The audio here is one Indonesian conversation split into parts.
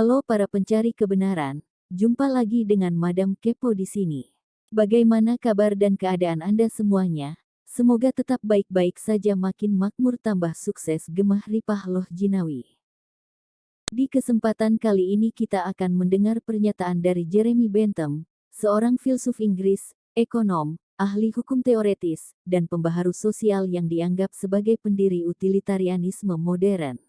Halo para pencari kebenaran, jumpa lagi dengan Madam Kepo di sini. Bagaimana kabar dan keadaan Anda semuanya? Semoga tetap baik-baik saja, makin makmur tambah sukses, gemah ripah loh jinawi. Di kesempatan kali ini kita akan mendengar pernyataan dari Jeremy Bentham, seorang filsuf Inggris, ekonom, ahli hukum teoretis, dan pembaharu sosial yang dianggap sebagai pendiri utilitarianisme modern.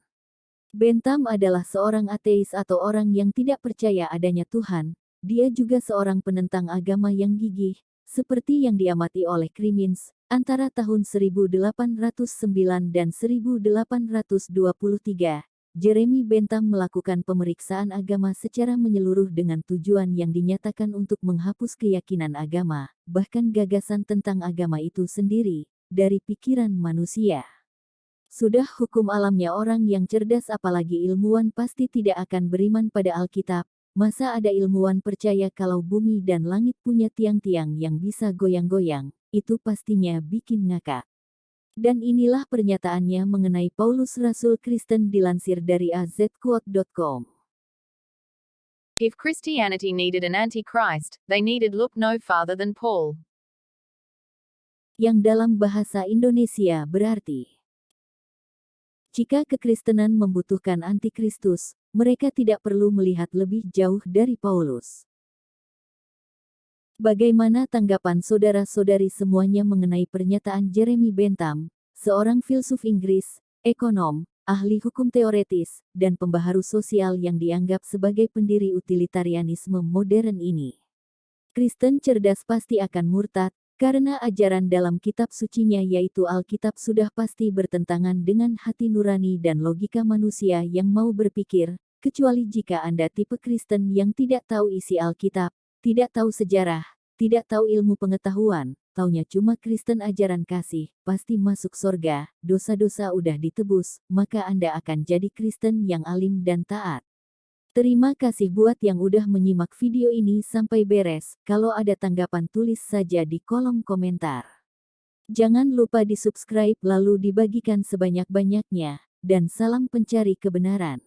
Bentham adalah seorang ateis atau orang yang tidak percaya adanya Tuhan. Dia juga seorang penentang agama yang gigih, seperti yang diamati oleh Crimmins, antara tahun 1809 dan 1823. Jeremy Bentham melakukan pemeriksaan agama secara menyeluruh dengan tujuan yang dinyatakan untuk menghapus keyakinan agama, bahkan gagasan tentang agama itu sendiri, dari pikiran manusia. Sudah hukum alamnya orang yang cerdas apalagi ilmuwan pasti tidak akan beriman pada Alkitab. Masa ada ilmuwan percaya kalau bumi dan langit punya tiang-tiang yang bisa goyang-goyang, itu pastinya bikin ngakak. Dan inilah pernyataannya mengenai Paulus Rasul Kristen dilansir dari azquote.com. If Christianity needed an antichrist, they needed look no farther than Paul. Yang dalam bahasa Indonesia berarti, jika kekristenan membutuhkan antikristus, mereka tidak perlu melihat lebih jauh dari Paulus. Bagaimana tanggapan saudara-saudari semuanya mengenai pernyataan Jeremy Bentham, seorang filsuf Inggris, ekonom, ahli hukum teoretis, dan pembaharu sosial yang dianggap sebagai pendiri utilitarianisme modern ini? Kristen cerdas pasti akan murtad, karena ajaran dalam kitab sucinya yaitu Alkitab sudah pasti bertentangan dengan hati nurani dan logika manusia yang mau berpikir, kecuali jika Anda tipe Kristen yang tidak tahu isi Alkitab, tidak tahu sejarah, tidak tahu ilmu pengetahuan, taunya cuma Kristen ajaran kasih, pasti masuk sorga, dosa-dosa udah ditebus, maka Anda akan jadi Kristen yang alim dan taat. Terima kasih buat yang udah menyimak video ini sampai beres. Kalau ada tanggapan tulis saja di kolom komentar. Jangan lupa di subscribe lalu dibagikan sebanyak-banyaknya. Dan salam pencari kebenaran.